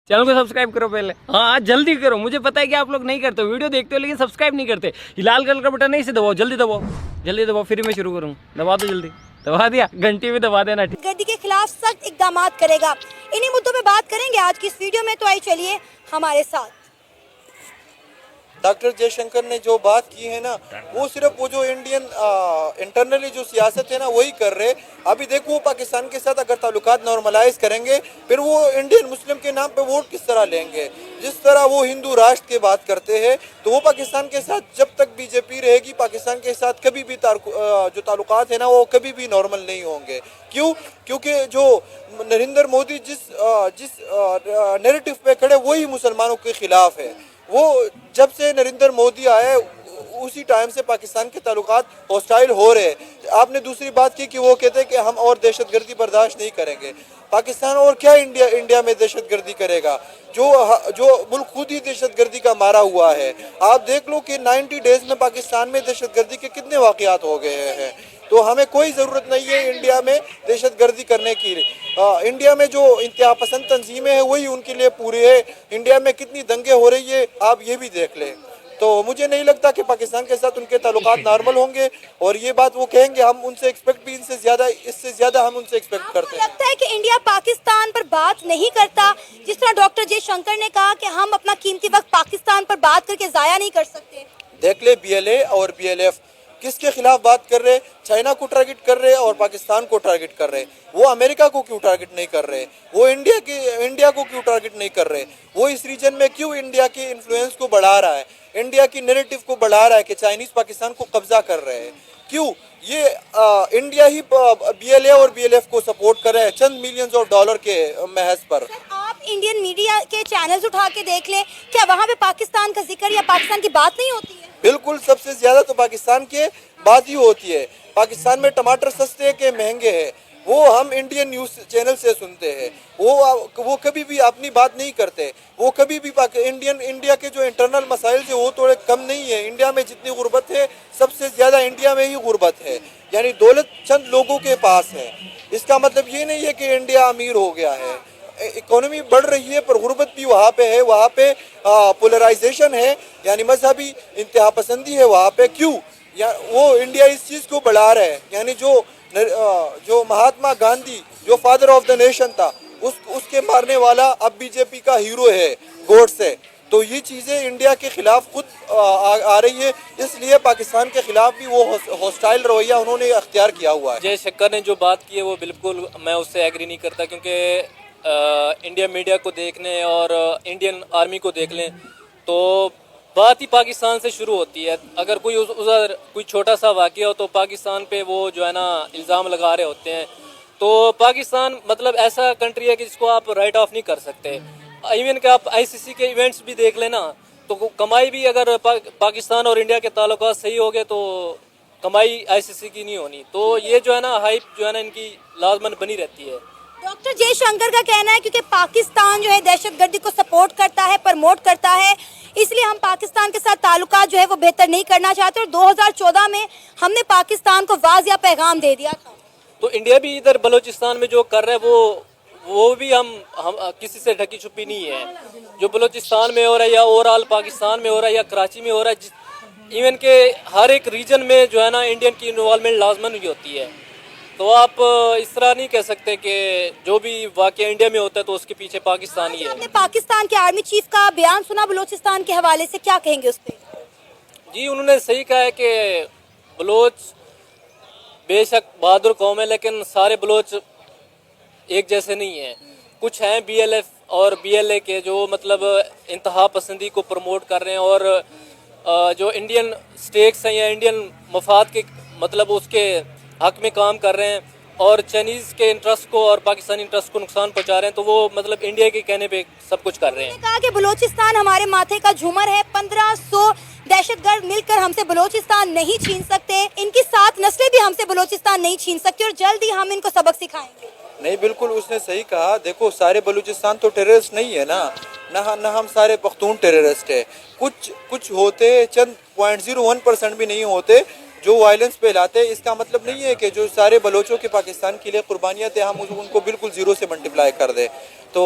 Channel को subscribe करो पहले, हाँ जल्दी करो, मुझे पता है कि आप लोग नहीं करते हो, वीडियो देखते हो लेकिन सब्सक्राइब नहीं करते। ये लाल कलर का बटन नहीं, इसे दबाओ, जल्दी दबाओ, जल्दी दबाओ, फिर मैं शुरू करूँ। दबा दो जल्दी, दबा दिया, घंटी भी दबा देना। गर्दी के खिलाफ सख्त इकदाम करेगा। इन्हीं मुद्दों पे बात करेंगे आज की इस वीडियो में, तो आइए चलिए हमारे साथ। डॉक्टर जयशंकर ने जो बात की है ना, वो सिर्फ वो जो इंडियन इंटरनली जो सियासत है ना वही कर रहे। अभी देखो वो पाकिस्तान के साथ अगर ताल्लुकात नॉर्मलाइज करेंगे, फिर वो इंडियन मुस्लिम के नाम पे वोट किस तरह लेंगे। जिस तरह वो हिंदू राष्ट्र की बात करते हैं, तो वो पाकिस्तान के साथ जब तक बीजेपी रहेगी, पाकिस्तान के साथ कभी भी जो ताल्लुकात है ना वो कभी भी नॉर्मल नहीं होंगे। क्यों? क्योंकि जो नरेंद्र मोदी जिस नैरेटिव पे खड़े वही मुसलमानों के खिलाफ है। वो जब से नरेंद्र मोदी आए उसी टाइम से पाकिस्तान के ताल्लुकात हॉस्टाइल हो रहे हैं। आपने दूसरी बात की कि वो कहते हैं कि हम और दहशतगर्दी बर्दाश्त नहीं करेंगे। पाकिस्तान और क्या इंडिया में दहशतगर्दी करेगा? जो मुल्क खुद ही दहशतगर्दी का मारा हुआ है। आप देख लो कि 90 डेज में पाकिस्तान में दहशतगर्दी के कितने वाक़यात हो गए हैं। तो हमें कोई ज़रूरत नहीं है इंडिया में दहशतगर्दी करने की। इंडिया में जो इंतहा पसंद तंजीमें हैं वही उनके लिए पूरी है। इंडिया में कितनी दंगे हो रही है आप ये भी देख लें। तो मुझे नहीं लगता कि पाकिस्तान के साथ उनके ताल्लुकात नॉर्मल होंगे, और ये बात वो कहेंगे हम उनसे एक्सपेक्ट भी इससे ज़्यादा हम उनसे एक्सपेक्ट करते हैं। लगता है कि इंडिया पाकिस्तान पर बात नहीं करता, जिस तरह डॉक्टर जयशंकर ने कहा कि हम अपना कीमती वक्त पाकिस्तान पर बात करके ज़ाया नहीं कर सकते। देख ले BLA और BLF किसके खिलाफ बात कर रहे? चाइना को टारगेट कर रहे और पाकिस्तान को टारगेट कर रहे। वो अमेरिका को क्यों टारगेट नहीं कर रहे? वो इंडिया को क्यों टारगेट नहीं कर रहे? वो इस रीजन में क्यों इंडिया के इन्फ्लुएंस को बढ़ा रहा है, इंडिया की नैरेटिव को बढ़ा रहा है कि चाइनीज पाकिस्तान को कब्जा कर रहे हैं? क्यों? ये इंडिया ही BLA और BLF को सपोर्ट कर रहे हैं चंद मिलियंस ऑफ डॉलर के महज पर। आप इंडियन मीडिया के चैनल्स उठा के देख लें, क्या वहाँ पे पाकिस्तान का जिक्र या पाकिस्तान की बात नहीं होती है? बिल्कुल, सबसे ज्यादा तो पाकिस्तान के बात ही होती है। पाकिस्तान में टमाटर सस्ते के महंगे हैं, वो हम इंडियन न्यूज़ चैनल से सुनते हैं। वो कभी भी अपनी बात नहीं करते। वो कभी भी इंडिया के जो इंटरनल मसाइल है वो थोड़े कम नहीं है। इंडिया में जितनी गुर्बत है सबसे ज़्यादा इंडिया में ही गुर्बत है, यानी दौलत चंद लोगों के पास है। इसका मतलब ये नहीं है कि इंडिया अमीर हो गया है। इकोनॉमी बढ़ रही है पर गुर्बत भी वहाँ पे है। वहाँ पे पोलराइजेशन है, यानी मजहबी इंतहा पसंदी है वहाँ पे। क्यों? या वो इंडिया इस चीज़ को बढ़ा रहा है, यानी जो महात्मा गांधी जो फादर ऑफ द नेशन था उसके मारने वाला अब बीजेपी का हीरो है गॉडसे। तो ये चीज़ें इंडिया के खिलाफ खुद आ रही है, इसलिए पाकिस्तान के खिलाफ भी वो हॉस्टाइल रवैया उन्होंने अख्तियार किया हुआ है। जयशंकर ने जो बात की है वो बिल्कुल मैं उससे एग्री नहीं करता, क्योंकि इंडिया मीडिया को देखने और इंडियन आर्मी को देख लें तो बात ही पाकिस्तान से शुरू होती है। अगर कोई उधर कोई छोटा सा वाक़या हो तो पाकिस्तान पे वो जो है ना इल्ज़ाम लगा रहे होते हैं। तो पाकिस्तान मतलब ऐसा कंट्री है कि जिसको आप राइट ऑफ नहीं कर सकते। इवन कि आप ICC के इवेंट्स भी देख लेना तो कमाई भी अगर पाकिस्तान और इंडिया के ताल्लुकात सही हो गए तो कमाई ICC की नहीं होनी। तो ये जो है ना हाइप जो है ना इनकी लाजमन बनी रहती है। डॉक्टर जयशंकर का कहना है क्योंकि पाकिस्तान जो है दहशतगर्दी को सपोर्ट करता है, प्रमोट करता है, इसलिए हम पाकिस्तान के साथ ताल्लुकात जो है वो बेहतर नहीं करना चाहते। और 2014 में हमने पाकिस्तान को वाज़िया पैगाम दे दिया था। तो इंडिया भी इधर बलूचिस्तान में जो कर रहा है वो भी हम किसी से ढकी छुपी नहीं है। जो बलूचिस्तान में हो रहा है या ओवरऑल पाकिस्तान में हो रहा है या कराची में हो रहा है, इवन के हर एक रीजन में जो है ना इंडियन की इन्वॉल्वमेंट लाजमन ही होती है। तो आप इस तरह नहीं कह सकते कि जो भी वाक़या इंडिया में होता है तो उसके पीछे पाकिस्तान ही है। आपने पाकिस्तान के आर्मी चीफ का बयान सुना बलूचिस्तान के हवाले से, क्या कहेंगे उस पर? जी, उन्होंने सही कहा है कि बलोच बेशक बहादुर कौम है लेकिन सारे बलोच एक जैसे नहीं हैं। कुछ हैं BLF और BLA के जो मतलब इंतहा पसंदी को प्रमोट कर रहे हैं और जो इंडियन स्टेक्स हैं या इंडियन मफाद के मतलब उसके हक में काम कर रहे हैं और चाइनीज़ के इंटरेस्ट को और पाकिस्तानी इंटरेस्ट को नुकसान पहुंचा रहे हैं। तो वो मतलब इंडिया के कहने पे सब कुछ कर रहे हैं। कहा कि बलूचिस्तान हमारे माथे का झूमर है, 1500 दहशतगर्द मिलकर हमसे बलूचिस्तान नहीं छीन सकते, इनकी 7 नस्लें भी हमसे बलूचिस्तान नहीं छीन सकती और जल्द ही हम इनको सबक सिखाएंगे। नहीं, बिल्कुल उसने सही कहा। देखो सारे बलूचिस्तान तो टेररिस्ट नहीं है ना हम सारे पख्तून टेररिस्ट है। कुछ होते चंद 0.01% भी नहीं होते जो वायलेंस फैलाते। इसका मतलब नहीं है कि जो सारे बलोचों के पाकिस्तान के लिए कुर्बानियाँ थे हम उनको बिल्कुल ज़ीरो से मल्टीप्लाई कर दे। तो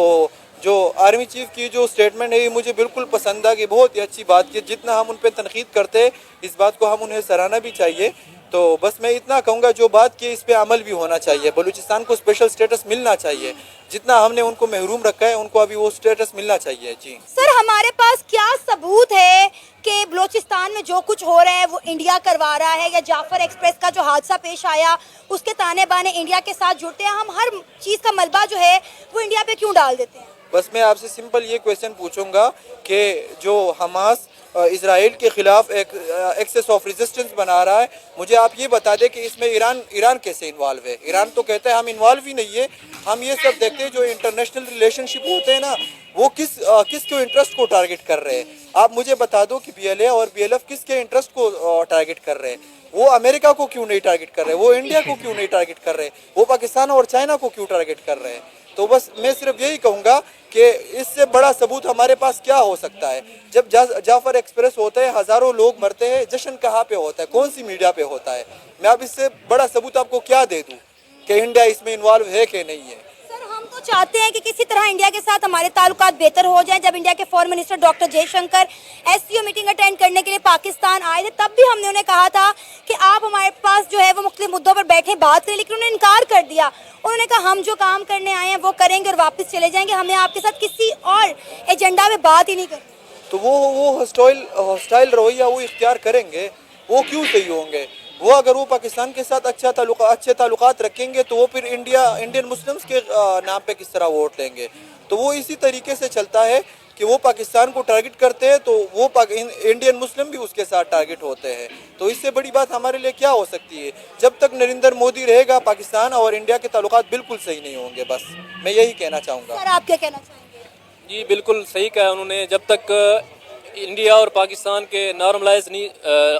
जो आर्मी चीफ की जो स्टेटमेंट है ये मुझे बिल्कुल पसंद आ कि बहुत ही अच्छी बात की, जितना हम उन पर तनकीद करते हैं इस बात को हम उन्हें सराहना भी चाहिए। तो बस मैं इतना कहूँगा जो बात की इस पे अमल भी होना चाहिए, बलूचिस्तान को स्पेशल स्टेटस मिलना चाहिए, जितना हमने उनको महरूम रखा है उनको अभी वो स्टेटस मिलना चाहिए। जी सर, हमारे पास क्या सबूत है कि बलूचिस्तान में जो कुछ हो रहा है वो इंडिया करवा रहा है, या जाफर एक्सप्रेस का जो हादसा पेश आया उसके ताने बाने इंडिया के साथ जुड़ते हैं? हम हर चीज़ का मलबा जो है वो इंडिया पे क्यों डाल देते हैं? बस मैं आपसे सिंपल ये क्वेश्चन पूछूंगा कि जो हमास इसराइल के खिलाफ एक एक्सेस ऑफ रेजिस्टेंस बना रहा है, मुझे आप ये बता दें कि इसमें ईरान कैसे इन्वॉल्व है? ईरान तो कहता है हम इन्वॉल्व ही नहीं है। हम ये सब देखते हैं जो इंटरनेशनल रिलेशनशिप होते हैं ना, वो किसके इंटरेस्ट को टारगेट कर रहे हैं। आप मुझे बता दो कि BLA और BLF किसके इंटरेस्ट को टारगेट कर रहे हैं? वो अमेरिका को क्यों नहीं टारगेट कर रहे? वो इंडिया को क्यों नहीं टारगेट कर रहे? वो पाकिस्तान और चाइना को क्यों टारगेट कर रहे हैं? तो बस मैं सिर्फ यही कहूँगा कि इससे बड़ा सबूत हमारे पास क्या हो सकता है? जब जाफर एक्सप्रेस होता है, हज़ारों लोग मरते हैं, जश्न कहाँ पे होता है? कौन सी मीडिया पे होता है? मैं अब इससे बड़ा सबूत आपको क्या दे दूँ कि इंडिया इसमें इन्वॉल्व है कि नहीं है? सर, हम तो चाहते हैं कि किसी तरह इंडिया के साथ हमारे ताल्लुकात बेहतर हो जाएं। जब इंडिया के foreign minister doctor Jaishankar SCO meeting attend करने के लिए पाकिस्तान आए थे, तब भी हमने उन्हें कहा था कि आप हमारे पास जो है वो मुख्तलिफ मुद्दों पर बैठे बात करें, लेकिन उन्होंने इनकार कर दिया। उन्होंने कहा हम जो काम करने आए हैं वो करेंगे और वापस चले जाएंगे, हमें आपके साथ किसी और एजेंडा में बात ही नहीं करनी। तो वो हॉस्टाइल रवैया वो इख्तियार करेंगे, वो क्यों सही होंगे? वो अगर वो पाकिस्तान के साथ अच्छे ताल्लुकात रखेंगे तो वो फिर इंडियन मुस्लिम्स के नाम पे किस तरह वोट लेंगे? तो वो इसी तरीके से चलता है कि वो पाकिस्तान को टारगेट करते हैं तो वो इंडियन मुस्लिम भी उसके साथ टारगेट होते हैं। तो इससे बड़ी बात हमारे लिए क्या हो सकती है? जब तक नरेंद्र मोदी रहेगा पाकिस्तान और इंडिया के ताल्लुकात बिल्कुल सही नहीं होंगे। बस मैं यही कहना चाहूँगा। सर, आप क्या कहना चाहेंगे? जी बिल्कुल सही कहा उन्होंने। जब तक इंडिया और पाकिस्तान के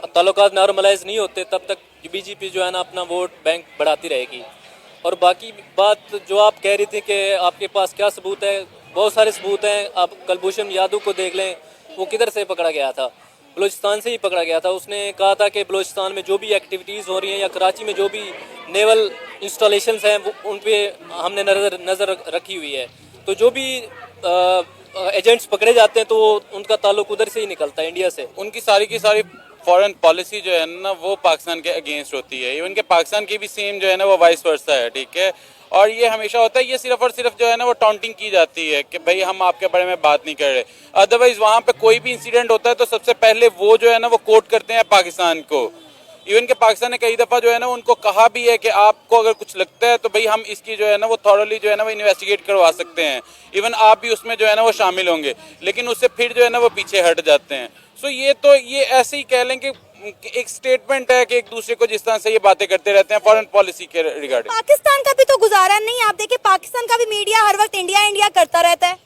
ताल्लुकात नॉर्मलाइज नहीं होते तब तक BJP जो है ना अपना वोट बैंक बढ़ाती रहेगी। और बाकी बात जो आप कह रही थी कि आपके पास क्या सबूत है, बहुत सारे सबूत हैं। आप कुलभूषण यादव को देख लें, वो किधर से पकड़ा गया था? बलूचिस्तान से ही पकड़ा गया था। उसने कहा था कि बलूचिस्तान में जो भी एक्टिविटीज़ हो रही हैं या कराची में जो भी नेवल इंस्टॉलेशंस हैं वो उन पर हमने नज़र रखी हुई है। तो जो भी एजेंट्स पकड़े जाते हैं तो उनका ताल्लुक उधर से ही निकलता है, इंडिया से। उनकी सारी की सारी फॉरेन पॉलिसी जो है ना वो पाकिस्तान के अगेंस्ट होती है। इवन के पाकिस्तान की भी सेम जो है ना वो वाइस वर्सा है, ठीक है। और ये हमेशा होता है, ये सिर्फ और सिर्फ जो है ना वो टॉन्टिंग की जाती है कि भाई हम आपके बारे में बात नहीं कर रहे। अदरवाइज वहाँ पे कोई भी इंसिडेंट होता है तो सबसे पहले वो जो है ना वो कोट करते हैं पाकिस्तान को। इवन के पाकिस्तान ने कई दफ़ा जो है ना उनको कहा भी है कि आपको अगर कुछ लगता है तो भाई हम इसकी जो है ना वो थॉरली जो है ना वो इन्वेस्टिगेट करवा सकते हैं, इवन आप भी उसमें जो है ना वो शामिल होंगे, लेकिन उससे फिर जो है ना वो पीछे हट जाते हैं। सो ये ऐसे ही कह लें कि एक स्टेटमेंट है कि एक दूसरे को जिस तरह से ये बातें करते रहते हैं फॉरेन पॉलिसी के रिगार्डिंग। पाकिस्तान का भी तो गुजारा नहीं। आप देखिए, पाकिस्तान का भी मीडिया हर वक्त इंडिया करता रहता है।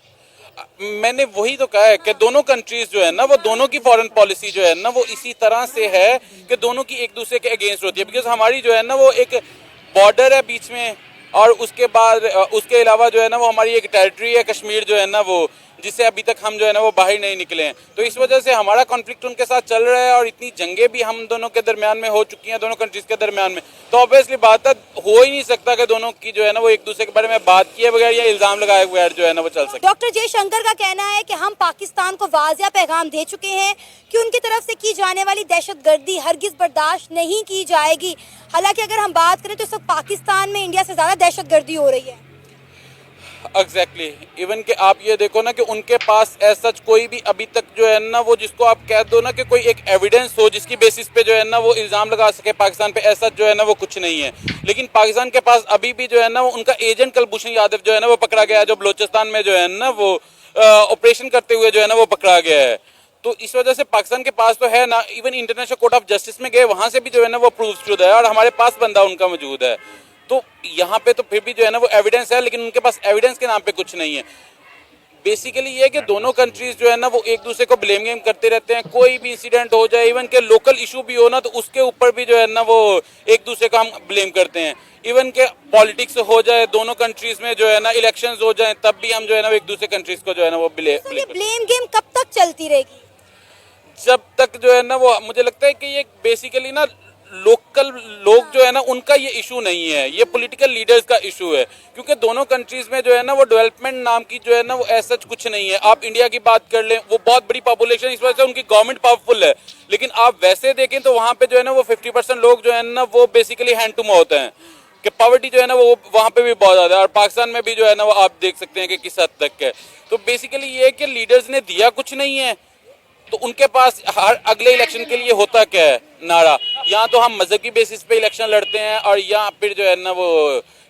मैंने वही तो कहा है कि दोनों कंट्रीज जो है ना वो दोनों की फॉरेन पॉलिसी जो है ना वो इसी तरह से है कि दोनों की एक दूसरे के अगेंस्ट होती है। बिकॉज हमारी जो है ना वो एक बॉर्डर है बीच में, और उसके बाद उसके अलावा जो है ना वो हमारी एक टेरिटरी है कश्मीर जो है ना वो, जिससे अभी तक हम जो है ना वो बाहर नहीं निकले हैं। तो इस वजह से हमारा कॉन्फ्लिक्ट उनके साथ चल रहा है और इतनी जंगें भी हम दोनों के दरमियान में हो चुकी हैं, दोनों कंट्रीज के दरमियान में। तो ऑब्वियसली बात है, हो ही नहीं सकता कि दोनों की जो है ना वो एक दूसरे के बारे में बात किए बगैर या इल्जाम लगाए बगैर जो है ना वो चल सके। डॉक्टर जयशंकर का कहना है कि हम पाकिस्तान को वाज़िया पैगाम दे चुके हैं कि उनकी तरफ से की जाने वाली दहशतगर्दी हरगिज बर्दाश्त नहीं की जाएगी। हालांकि अगर हम बात करें तो इस वक्त पाकिस्तान में इंडिया से ज़्यादा दहशतगर्दी हो रही है। एग्जैक्टली इवन कि आप ये देखो ना कि उनके पास ऐसा कोई भी अभी तक जो है ना वो जिसको आप कह दो ना कि कोई एक एविडेंस हो जिसकी बेसिस पे जो है ना वो इल्ज़ाम लगा सके पाकिस्तान पे, ऐसा जो है ना वो कुछ नहीं है। लेकिन पाकिस्तान के पास अभी भी जो है ना वो उनका एजेंट कुलभूषण यादव जो है ना वो पकड़ा गया है, जो बलूचिस्तान में जो है ना वो ऑपरेशन करते हुए जो है ना वो पकड़ा गया है। तो इस वजह से पाकिस्तान के पास तो है ना, even international court of justice में गए वहाँ से भी जो है ना वो प्रूफ शुदा है और हमारे पास बंदा उनका मौजूद है। तो यहाँ पे तो फिर भी जो है ना वो एविडेंस है, लेकिन उनके पास एविडेंस के नाम पे कुछ नहीं है। बेसिकली ये है कि दोनों कंट्रीज जो है ना वो एक दूसरे को ब्लेम गेम करते रहते हैं। कोई भी इंसिडेंट हो जाए, इवन के लोकल इशू भी हो ना, तो उसके ऊपर भी जो है ना वो एक दूसरे को हम ब्लेम करते हैं। इवन के पॉलिटिक्स हो जाए दोनों कंट्रीज में जो है ना, इलेक्शंस हो जाए, तब भी हम जो है ना एक दूसरे कंट्रीज को जो है ना वो ब्लेम गेम कब तक चलती रहेगी? जब तक जो है ना वो, मुझे लगता है कि ये बेसिकली ना लोकल लोग जो है ना उनका ये इशू नहीं है, ये पॉलिटिकल लीडर्स का इशू है, क्योंकि दोनों कंट्रीज में जो है ना वो डेवलपमेंट नाम की जो है ना वो ऐसा कुछ नहीं है। आप इंडिया की बात कर लें, वो बहुत बड़ी पॉपुलेशन, इस वजह से उनकी गवर्नमेंट पावरफुल है, लेकिन आप वैसे देखें तो वहाँ पे जो है ना वो 50% लोग जो है ना वो बेसिकली हैंड टू माउथ हैं, कि पॉवर्टी जो है ना वो वहाँ पे भी बहुत ज़्यादा है, और पाकिस्तान में भी जो है ना वो आप देख सकते हैं कि किस हद तक है। तो बेसिकली ये है कि लीडर्स ने दिया कुछ नहीं है, तो उनके पास हर अगले इलेक्शन के लिए होता क्या है नारा, या तो हम मजहबी बेसिस पे इलेक्शन लड़ते हैं, और या फिर जो है ना वो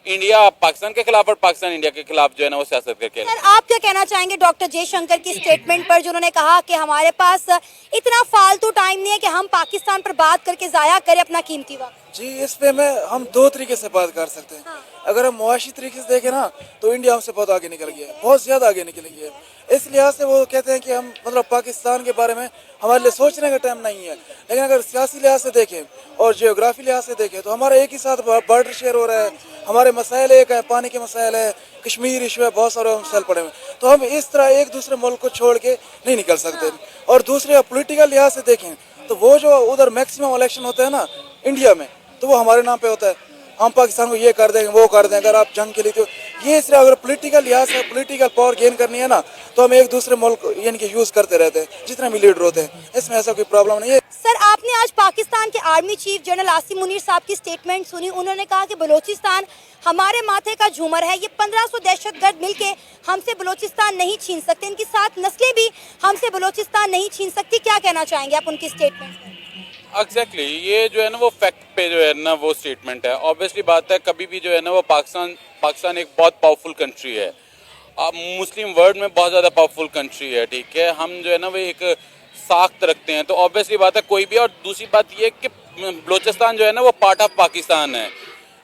इंडिया पाकिस्तान के खिलाफ और पाकिस्तान इंडिया के खिलाफ जो है ना वो सियासत करके। सर आप क्या कहना चाहेंगे डॉक्टर जयशंकर की स्टेटमेंट पर, जो उन्होंने कहा कि हमारे पास इतना फालतू टाइम नहीं है कि हम पाकिस्तान पर बात करके जाया करें अपना कीमती वक्त। जी, इस पे हम दो तरीके से बात कर सकते हैं। अगर हम मुआशी तरीके से देखें ना तो इंडिया हमसे बहुत आगे निकल गया है, बहुत ज़्यादा आगे निकल गया है। इस लिहाज से वो कहते हैं कि हम मतलब पाकिस्तान के बारे में हमारे लिए सोचने का टाइम नहीं है, लेकिन अगर सियासी लिहाज से देखें और जियोग्राफी लिहाज से देखें तो हमारा एक ही साथ बॉर्डर शेयर हो रहा है, हमारे मसाइल एक है, पानी के मसाइल है, कश्मीर इशू है, बहुत सारे मसाइल पड़े हुए, तो हम इस तरह एक दूसरे मुल्क को छोड़ के नहीं निकल सकते। और दूसरे पोलिटिकल लिहाज से देखें तो वो जो उधर मैक्सिमम इलेक्शन होता है ना इंडिया में, तो वो हमारे नाम पे होता है, हम पाकिस्तान को ये कर देंगे वो कर देंगे। अगर आप जंग के लिए तो ये सिर्फ अगर पॉलिटिकल लिहाज से पॉलिटिकल पावर गेन करनी है ना तो हम एक दूसरे मुल्क यानी कि यूज करते रहते हैं जितने भी लीडर होते हैं, इसमें ऐसा कोई प्रॉब्लम नहीं है। सर आपने आज पाकिस्तान के army chief general Asim Munir साहब की स्टेटमेंट सुनी, उन्होंने कहा कि बलूचिस्तान हमारे माथे का झूमर है, ये 1500 दहशतगर्द मिलके हमसे बलूचिस्तान नहीं छीन सकते, इनकी 7 नस्लें भी हमसे बलूचिस्तान नहीं छीन सकती। क्या कहना चाहेंगे आप उनकी स्टेटमेंट पर? एग्जैक्टली ये जो है ना वो फैक्ट पे जो है ना वो स्टेटमेंट है। ऑब्वियसली बात है, कभी भी जो है ना वो पाकिस्तान एक बहुत पावरफुल कंट्री है, मुस्लिम वर्ल्ड में बहुत ज़्यादा पावरफुल कंट्री है, ठीक है। हम जो है ना वो एक साख्त रखते हैं, तो ऑब्वियसली बात है कोई भी। और दूसरी बात ये कि बलूचिस्तान जो है ना वो पार्ट ऑफ पाकिस्तान है,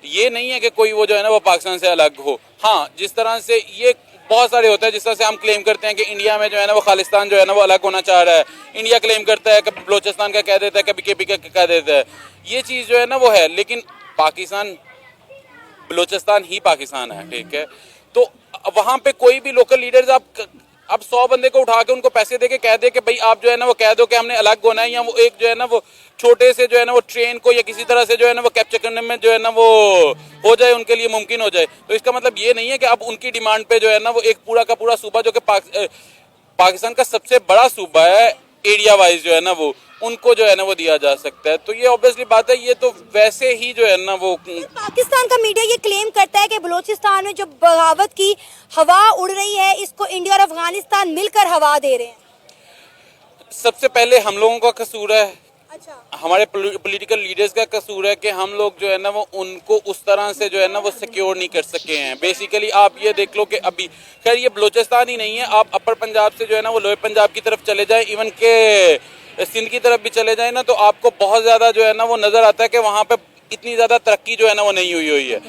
ये नहीं है कि कोई वो जो है ना वो पाकिस्तान से अलग हो। हाँ, जिस तरह से ये बहुत सारे होते हैं, जिस तरह से हम क्लेम करते हैं कि इंडिया में जो है ना वो खालिस्तान जो है ना वो अलग होना चाह रहा है, इंडिया क्लेम करता है, कभी बलूचिस्तान का कह देता है, कभी केपी का कह देता है, ये चीज़ जो है ना वो है, लेकिन पाकिस्तान बलूचिस्तान ही पाकिस्तान है, ठीक है। तो वहाँ पे कोई भी लोकल लीडर्स अब 100 बंदे को उठा के उनको पैसे दे के कह दे कि भाई आप जो है ना वो कह दो कि हमने अलग होना है, या वो एक जो है ना वो छोटे से जो है ना वो ट्रेन को या किसी तरह से जो है ना वो कैप्चर करने में जो है ना वो हो जाए, उनके लिए मुमकिन हो जाए, तो इसका मतलब ये नहीं है कि अब उनकी डिमांड पे जो है ना वो एक पूरा का पूरा सूबा जो कि पाकिस्तान का सबसे बड़ा सूबा है एरिया वाइज जो है ना वो उनको जो है ना वो दिया जा सकता है। तो ये ऑब्वियसली बात है, ये तो वैसे ही जो है ना वो पाकिस्तान का मीडिया ये क्लेम करता है कि बलूचिस्तान में जो बगावत की हवा उड़ रही है, इसको इंडिया और अफगानिस्तान मिलकर हवा दे रहे हैं। सबसे पहले हम लोगों का कसूर है, अच्छा, हमारे पॉलिटिकल लीडर्स का कसूर है कि हम लोग जो है ना वो उनको उस तरह से जो है ना वो सिक्योर नहीं कर सके हैं। बेसिकली आप ये देख लो कि अभी खैर ये बलूचिस्तान ही नहीं है, आप अपर पंजाब से जो है ना वो लोअर पंजाब की तरफ चले जाएं, इवन के सिंध की तरफ भी चले जाएं ना, तो आपको बहुत ज़्यादा जो है ना वो नज़र आता है कि वहाँ पे इतनी ज़्यादा तरक्की जो है ना वो नहीं हुई है।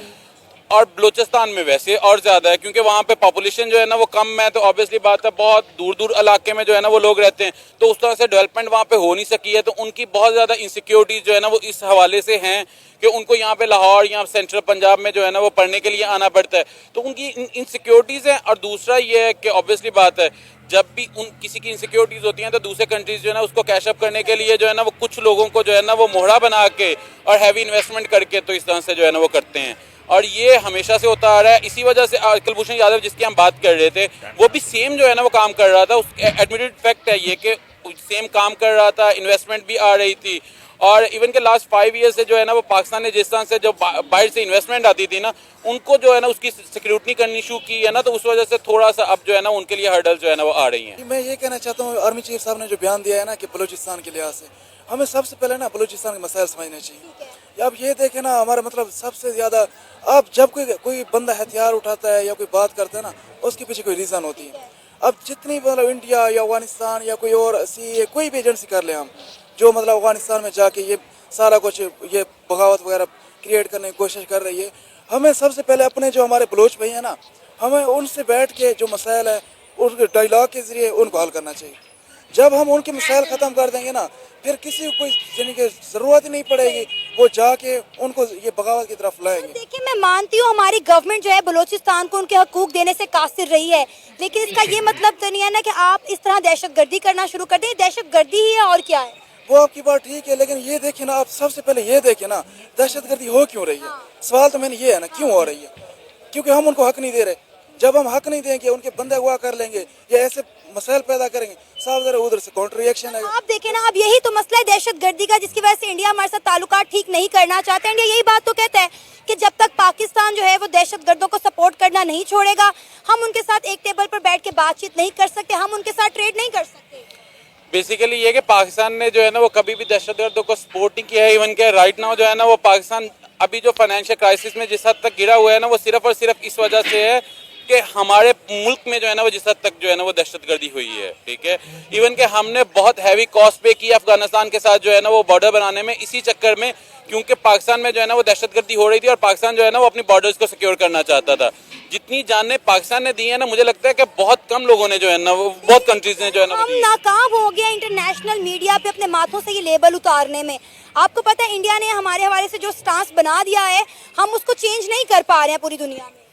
और बलूचिस्तान में वैसे और ज़्यादा है, क्योंकि वहाँ पे पॉपुलेशन जो है ना वो कम है, तो ऑब्वियसली बात है बहुत दूर दूर इलाके में जो है ना वो लोग रहते हैं, तो उस तरह से डेवलपमेंट वहाँ पे हो नहीं सकी है। तो उनकी बहुत ज़्यादा इनसिक्योरिटीज़ जो है ना वो इस हवाले से हैं कि उनको यहाँ पे लाहौर या सेंट्रल पंजाब में जो है ना वो पढ़ने के लिए आना पड़ता है, तो उनकी इनसिक्योरिटीज़ हैं। और दूसरा ये है कि ऑब्वियसली बात है, जब भी किसी की इनसिक्योरिटीज़ होती हैं तो दूसरे कंट्रीज जो है ना उसको कैश अप करने के लिए जो है ना वो कुछ लोगों को जो है ना वो मोहरा बना के और हैवी इन्वेस्टमेंट करके तो इस तरह से जो है ना वो करते हैं, और ये हमेशा से होता आ रहा है। इसी वजह से कुलभूषण यादव जिसकी हम बात कर रहे थे, वो भी सेम जो है ना वो काम कर रहा था, उस एडमिटेड फैक्ट है ये कि सेम काम कर रहा था, इन्वेस्टमेंट भी आ रही थी। और इवन के लास्ट 5 ईयर से जो है ना वो पाकिस्तान ने जिस तरह से जो बाहर से इन्वेस्टमेंट आती थी ना, उनको जो है ना उसकी सिक्योरिटी करनी शुरू की है ना, तो उस वजह से थोड़ा सा अब जो है ना उनके लिए हर्डल जो है ना वो आ रही हैं। मैं ये कहना चाहता हूँ, आर्मी चीफ साहब ने जो बयान दिया है ना कि बलूचिस्तान के लिहाज से हमें सबसे पहले ना बलूचिस्तान के मसाइल समझने चाहिए। अब ये देखें ना, हमारा मतलब सबसे ज़्यादा अब जब कोई बंदा हथियार उठाता है या कोई बात करता है ना, उसके पीछे कोई रीज़न होती है। अब जितनी मतलब इंडिया या अफगानिस्तान या कोई और कोई भी एजेंसी कर ले हम, जो मतलब अफगानिस्तान में जाके ये सारा कुछ ये बगावत वगैरह क्रिएट करने की कोशिश कर रही है, हमें सबसे पहले अपने जो हमारे बलोच भाई हैं ना, हमें उनसे बैठ के जो मसाइल है उनके डायलॉग के ज़रिए उनको हल करना चाहिए। जब हम उनके मसाइल ख़त्म कर देंगे ना, फिर किसी को कोई यानी कि ज़रूरत ही नहीं पड़ेगी वो जाके उनको ये बगावत की तरफ लाएंगे। देखिए मैं मानती हूँ हमारी गवर्नमेंट जो है बलूचिस्तान को उनके हकूक देने से कासिर रही है, लेकिन इसका ये मतलब तो नहीं है ना कि आप इस तरह दहशतगर्दी करना शुरू कर दें। दहशतगर्दी ही है और क्या है। वो आपकी बात ठीक है, लेकिन ये देखिए ना, आप सबसे पहले ये देखिए ना, दहशतगर्दी हो क्यों रही है? सवाल तो मैंने ये है ना, क्यों हो रही है? क्योंकि हम उनको हक नहीं दे रहे। जब हम हक नहीं देंगे, उनके बंदे अगवा कर लेंगे या ऐसे मसाइल पैदा करेंगे, साफ ज़रा उधर से काउंटर रिएक्शन है। आप देखें ना, अब यही तो मसला है दहशतगर्दी का, जिसकी वजह से इंडिया हमारे साथ ताल्लुकात ठीक नहीं करना चाहता है। इंडिया यही बात तो कहता है कि जब तक पाकिस्तान जो है वो दहशतगर्दों को सपोर्ट करना नहीं छोड़ेगा, हम उनके साथ एक टेबल पर बैठ के बातचीत नहीं कर सकते, हम उनके साथ ट्रेड नहीं कर सकते। बेसिकली ये कि पाकिस्तान ने जो है ना वो कभी भी दहशतगर्दों को सपोर्ट नहीं किया है। इवन के राइट नाउ जो है ना वो पाकिस्तान अभी जो फाइनेंशियल क्राइसिस में जिस हद तक गिरा हुआ है ना, वो सिर्फ और सिर्फ इस वजह से है कि हमारे मुल्क में जो है ना वो जिस हद तक जो है ना वो दहशतगर्दी हुई है, ठीक है। इवन कि हमने बहुत हैवी कॉस्ट पे की अफगानिस्तान के साथ जो है ना वो बॉर्डर बनाने में, इसी चक्कर में, क्योंकि पाकिस्तान में जो है ना वो दहशतगर्दी हो रही थी और पाकिस्तान जो है ना वो अपनी बॉर्डर्स को सिक्योर करना चाहता था। जितनी जानें पाकिस्तान ने दी है ना, मुझे लगता है कि बहुत कम लोगों ने जो है ना वो, बहुत कंट्रीज ने जो है ना वो हम दी है। नाकाम हो गए इंटरनेशनल मीडिया पे अपने माथों से ये लेबल उतारने में। आपको पता है इंडिया ने हमारे हवाले से जो स्टांस बना दिया है, हम उसको चेंज नहीं कर पा रहे हैं पूरी दुनिया में।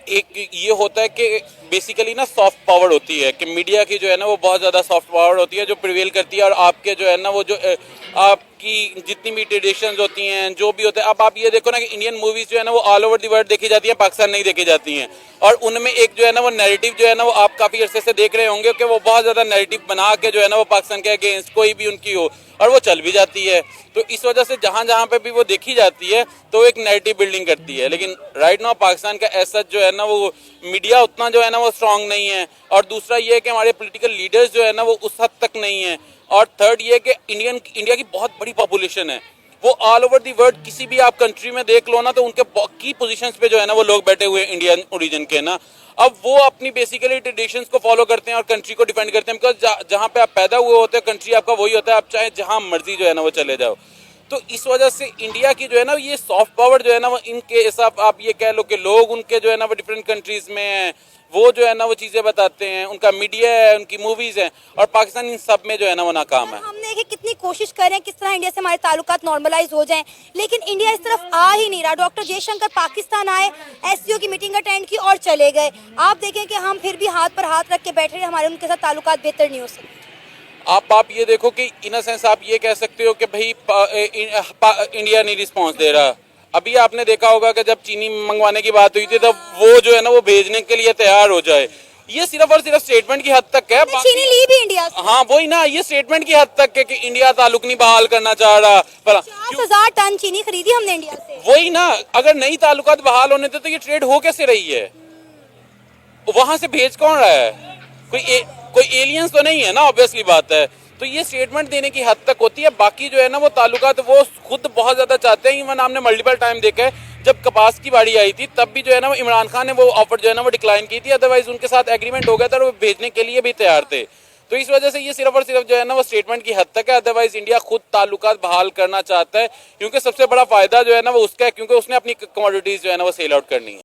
एक ये होता है कि बेसिकली ना सॉफ्ट पावर होती है कि मीडिया की जो है ना वो बहुत ज़्यादा सॉफ्ट पावर होती है जो प्रिवेल करती है, और आपके जो है ना वो जो आपकी जितनी भी ट्रेडिशंस होती हैं, जो भी होता है। अब आप ये देखो ना कि इंडियन मूवीज़ जो है ना वो ऑल ओवर द वर्ल्ड देखी जाती हैं, पाकिस्तान नहीं देखी जाती हैं, और उनमें एक जो है ना वो नैरेटिव जो है ना वो आप काफ़ी अरसे से देख रहे होंगे कि वो बहुत ज़्यादा नैरेटिव बना के जो है ना वो पाकिस्तान के अगेंस्ट कोई भी उनकी हो, और वो चल भी जाती है। तो इस वजह से जहाँ जहाँ पे भी वो देखी जाती है तो एक नैरेटिव बिल्डिंग करती है। लेकिन राइट नाउ पाकिस्तान का ऐसा जो है ना वो मीडिया उतना जो है ना वो स्ट्रांग नहीं है, और दूसरा ये है कि हमारे पॉलिटिकल लीडर्स जो है ना वो उस हद तक नहीं है, और थर्ड ये कि इंडिया की बहुत बड़ी पॉपुलेशन है। वो ऑल ओवर दी वर्ल्ड किसी भी आप कंट्री में देख लो ना, तो उनके की पोजीशंस पे जो है ना वो लोग बैठे हुए हैं इंडियन ओरिजिन के ना। अब वो अपनी बेसिकली ट्रेडिशंस को फॉलो करते हैं और कंट्री को डिफेंड करते हैं, बिकॉज जहाँ पे आप पैदा हुए होते हैं कंट्री आपका वही होता है, आप चाहे जहाँ मर्जी जो है ना वो चले जाओ। तो इस वजह से इंडिया की जो है ना ये सॉफ्ट पावर जो है ना वो इनके हिसाब आप ये कह लो कि लोग उनके जो है ना वो डिफरेंट कंट्रीज में हैं, वो जो है ना वो चीज़ें बताते हैं, उनका मीडिया है, उनकी मूवीज़ हैं, और पाकिस्तान इन सब में जो है ना वो नाकाम है। हम देखिए कितनी कोशिश कर रहे हैं किस तरह इंडिया से हमारे ताल्लुकात नॉर्मलाइज हो जाएं, लेकिन इंडिया इस तरफ आ ही नहीं रहा। डॉक्टर जयशंकर पाकिस्तान आए, एससीओ की मीटिंग अटेंड की और चले गए। आप देखें कि हम फिर भी हाथ पर हाथ रख के बैठे रहे, हमारे उनके साथ ताल्लुकात बेहतर नहीं हो सकते। आप ये देखो कि इन अ सेंस आप ये कह सकते हो कि भाई इंडिया नहीं रिस्पॉन्स दे रहा। अभी आपने देखा होगा कि जब चीनी मंगवाने की बात हुई थी तब वो जो है ना वो भेजने के लिए तैयार हो जाए। ये सिर्फ और सिर्फ स्टेटमेंट की हद तक है। चीनी ली भी इंडिया से। हाँ वही ना, ये स्टेटमेंट की हद तक है कि इंडिया ताल्लुक नहीं बहाल करना चाह रहा। 50,000 टन चीनी खरीदी हमने इंडिया से। वही ना, अगर नई ताल्लुकात बहाल होने थे तो ये ट्रेड हो कैसे रही है? वहां से भेज कौन रहा है? कोई एलियंस तो नहीं है ना, ऑब्वियसली बात है। तो ये स्टेटमेंट देने की हद तक होती है। बाकी जो है ना वो ताल्लुकात वो खुद बहुत ज्यादा चाहते हैं। इवन हमने मल्टीपल टाइम देखा है, जब कपास की बारी आई थी तब भी जो है ना वो इमरान खान ने वो ऑफर जो है ना वो डिक्लाइन की थी, अदरवाइज उनके साथ एग्रीमेंट हो गया था और वो भेजने के लिए भी तैयार थे। तो इस वजह से ये सिर्फ और सिर्फ जो है ना वो स्टेटमेंट की हद तक है। अदरवाइज इंडिया खुद ताल्लुकात बहाल करना चाहता है, क्योंकि सबसे बड़ा फायदा जो है ना वो उसका है, क्योंकि उसने अपनी कमोडिटीज जो है ना वो सेल आउट करनी है।